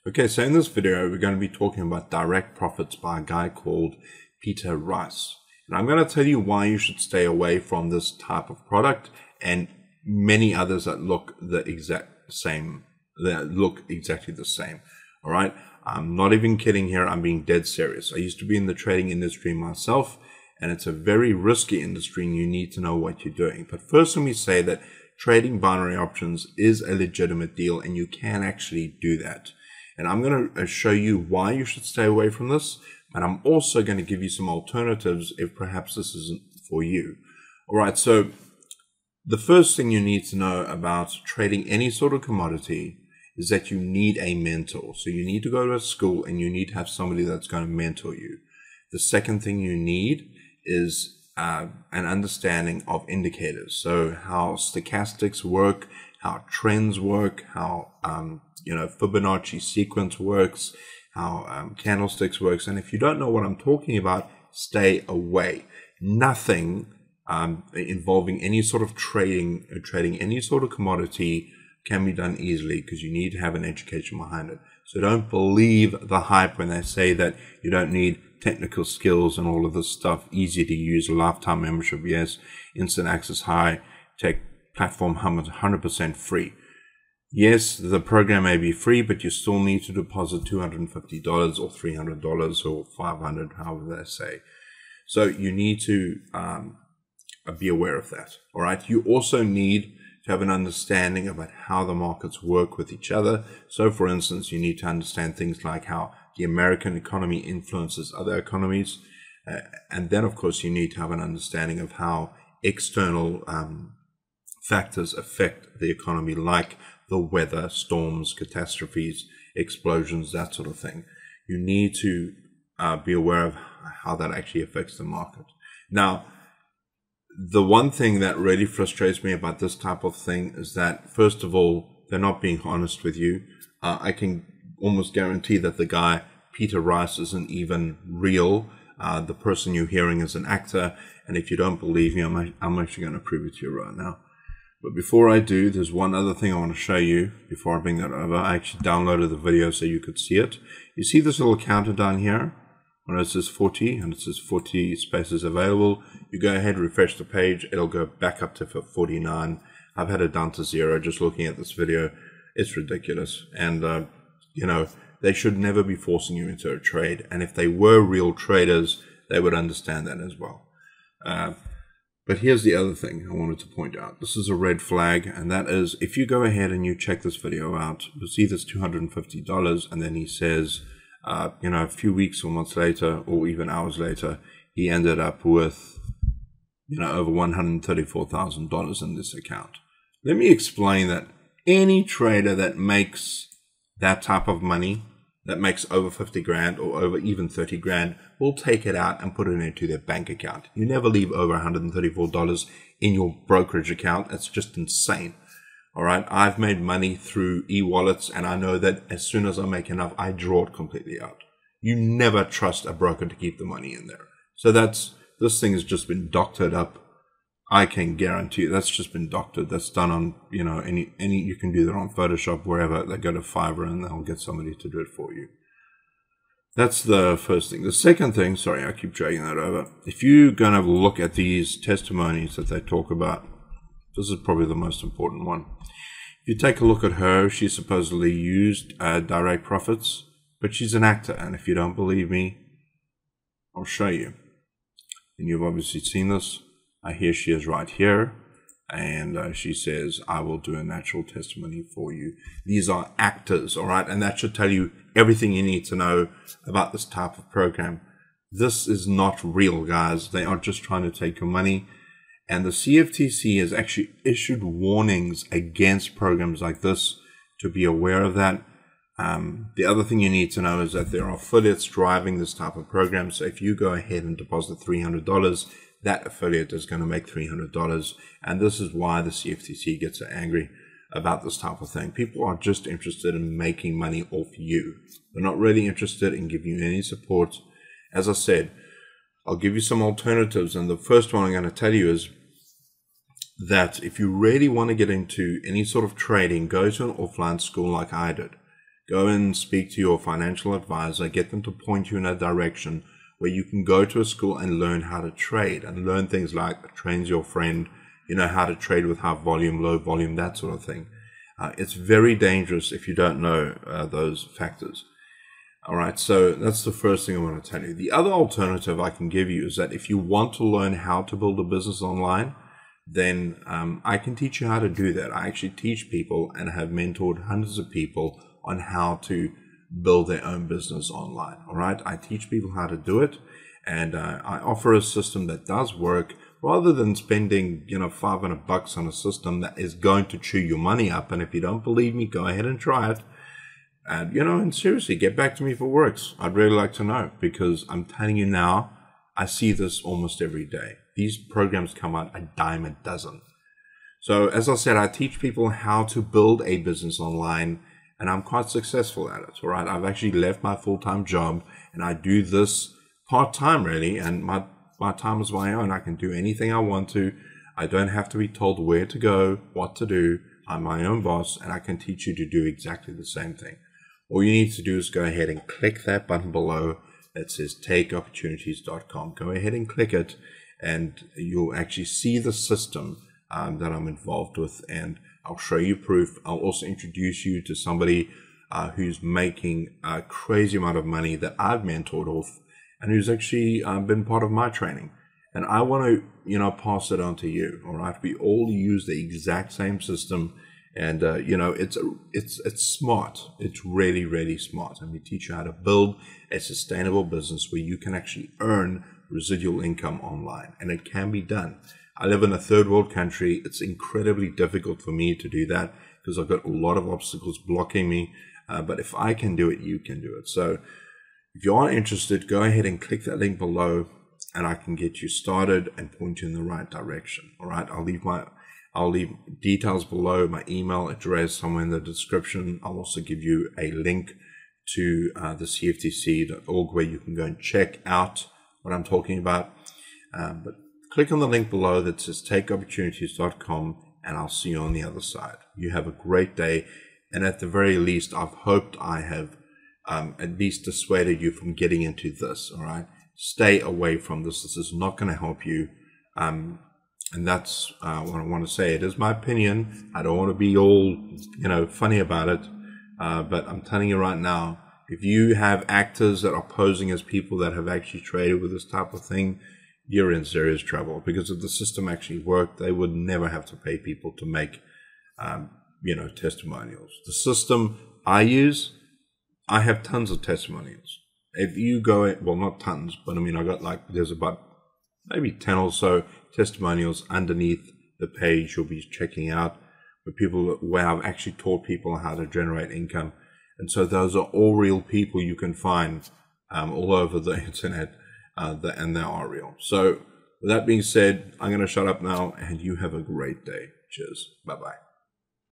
Okay, so in this video, we're going to be talking about direct profits by a guy called Peter Rice. And I'm going to tell you why you should stay away from this type of product and many others that look the exact same, that look exactly the same. All right. I'm not even kidding here. I'm being dead serious. I used to be in the trading industry myself, and it's a very risky industry and you need to know what you're doing. But first, let me say that trading binary options is a legitimate deal and you can actually do that. And I'm going to show you why you should stay away from this. And I'm also going to give you some alternatives if perhaps this isn't for you. All right. So the first thing you need to know about trading any sort of commodity is that you need a mentor. So you need to go to a school and you need to have somebody that's going to mentor you. The second thing you need is an understanding of indicators. So how stochastics work, how trends work, how Fibonacci sequence works, how candlesticks works. And if you don't know what I'm talking about, stay away. Nothing involving any sort of trading any sort of commodity can be done easily because you need to have an education behind it. So don't believe the hype when they say that you don't need technical skills and all of this stuff. Easy to use, lifetime membership, yes, instant access, high tech platform, 100% free. Yes, the program may be free, but you still need to deposit $250 or $300 or $500, however they say. So you need to be aware of that. All right. You also need to have an understanding about how the markets work with each other. So, for instance, you need to understand things like how the American economy influences other economies. And then, of course, you need to have an understanding of how external factors affect the economy, like the weather, storms, catastrophes, explosions, that sort of thing. You need to be aware of how that actually affects the market. Now, the one thing that really frustrates me about this type of thing is that, first of all, they're not being honest with you. I can almost guarantee that the guy, Peter Rice, isn't even real. The person you're hearing is an actor. And if you don't believe me, I'm actually going to prove it to you right now. But before I do, there's one other thing I want to show you before I bring that over. I actually downloaded the video so you could see it. You see this little counter down here? When it says 40 and it says 40 spaces available, you go ahead, refresh the page, it'll go back up to 49. I've had it down to 0 just looking at this video. It's ridiculous. And, they should never be forcing you into a trade. And if they were real traders, they would understand that as well. But here's the other thing I wanted to point out. This is a red flag, and that is if you go ahead and you check this video out, you'll see this $250, and then he says, a few weeks or months later, or even hours later, he ended up with, over $134,000 in this account. Let me explain that any trader that makes that type of money, that makes over 50 grand or over even 30 grand, will take it out and put it into their bank account. You never leave over $134 in your brokerage account. That's just insane. All right. I've made money through e-wallets, and I know that as soon as I make enough, I draw it completely out. You never trust a broker to keep the money in there. So this thing has just been doctored up. I can guarantee you that's just been doctored. That's done on, you can do that on Photoshop, wherever. They go to Fiverr and they'll get somebody to do it for you. That's the first thing. The second thing, sorry, I keep dragging that over. If you're going to look at these testimonies that they talk about, this is probably the most important one. If you take a look at her, she supposedly used direct profits, but she's an actor. And if you don't believe me, I'll show you. And you've obviously seen this. Here she is right here. And she says, I will do a natural testimony for you. These are actors, all right? And that should tell you everything you need to know about this type of program. This is not real, guys. They are just trying to take your money. And the CFTC has actually issued warnings against programs like this, to be aware of that. The other thing you need to know is that there are affiliates driving this type of program. So if you go ahead and deposit $300, that affiliate is going to make $300. And this is why the CFTC gets so angry about this type of thing. People are just interested in making money off you. They're not really interested in giving you any support. As I said, I'll give you some alternatives. And the first one I'm going to tell you is that if you really want to get into any sort of trading, go to an offline school like I did. Go and speak to your financial advisor, get them to point you in a direction where you can go to a school and learn how to trade and learn things like trains your friend, how to trade with high volume, low volume, that sort of thing. It's very dangerous if you don't know those factors. All right, so that's the first thing I want to tell you. The other alternative I can give you is that if you want to learn how to build a business online, then I can teach you how to do that. I actually teach people and have mentored hundreds of people on how to build their own business online. All right, I teach people how to do it, and I offer a system that does work rather than spending $500 on a system that is going to chew your money up. And if you don't believe me, go ahead and try it. And, and seriously, get back to me if it works. I'd really like to know, because I'm telling you now, I see this almost every day. These programs come out a dime a dozen. So as I said, I teach people how to build a business online, and I'm quite successful at it. All right. I've actually left my full-time job, and I do this part-time really. And my time is my own. I can do anything I want to. I don't have to be told where to go, what to do. I'm my own boss, and I can teach you to do exactly the same thing. All you need to do is go ahead and click that button below that says takeopportunities.com. Go ahead and click it, and you'll actually see the system that I'm involved with, and I'll show you proof. I'll also introduce you to somebody who's making a crazy amount of money that I've mentored off, and who's actually been part of my training. And I want to, pass it on to you. All right. We all use the exact same system. And, it's smart. It's really, really smart. And we teach you how to build a sustainable business where you can actually earn residual income online. And it can be done. I live in a third world country. It's incredibly difficult for me to do that because I've got a lot of obstacles blocking me. But if I can do it, you can do it. So if you are interested, go ahead and click that link below, and I can get you started and point you in the right direction. All right. I'll leave details below, my email address somewhere in the description. I'll also give you a link to the CFTC.org where you can go and check out what I'm talking about. But click on the link below that says takeopportunities.com, and I'll see you on the other side. You have a great day. And at the very least, I've hoped I have at least dissuaded you from getting into this. All right. Stay away from this. This is not going to help you. And that's what I want to say. It is my opinion. I don't want to be all, funny about it. But I'm telling you right now, if you have actors that are posing as people that have actually traded with this type of thing, you're in serious trouble. Because if the system actually worked, they would never have to pay people to make, testimonials. The system I use, I have tons of testimonials. If you go, well, not tons, but I got there's about maybe 10 or so testimonials underneath the page you'll be checking out where I've actually taught people how to generate income. And so those are all real people you can find all over the internet, and they are real. So with that being said, I'm going to shut up now, and you have a great day. Cheers. Bye-bye.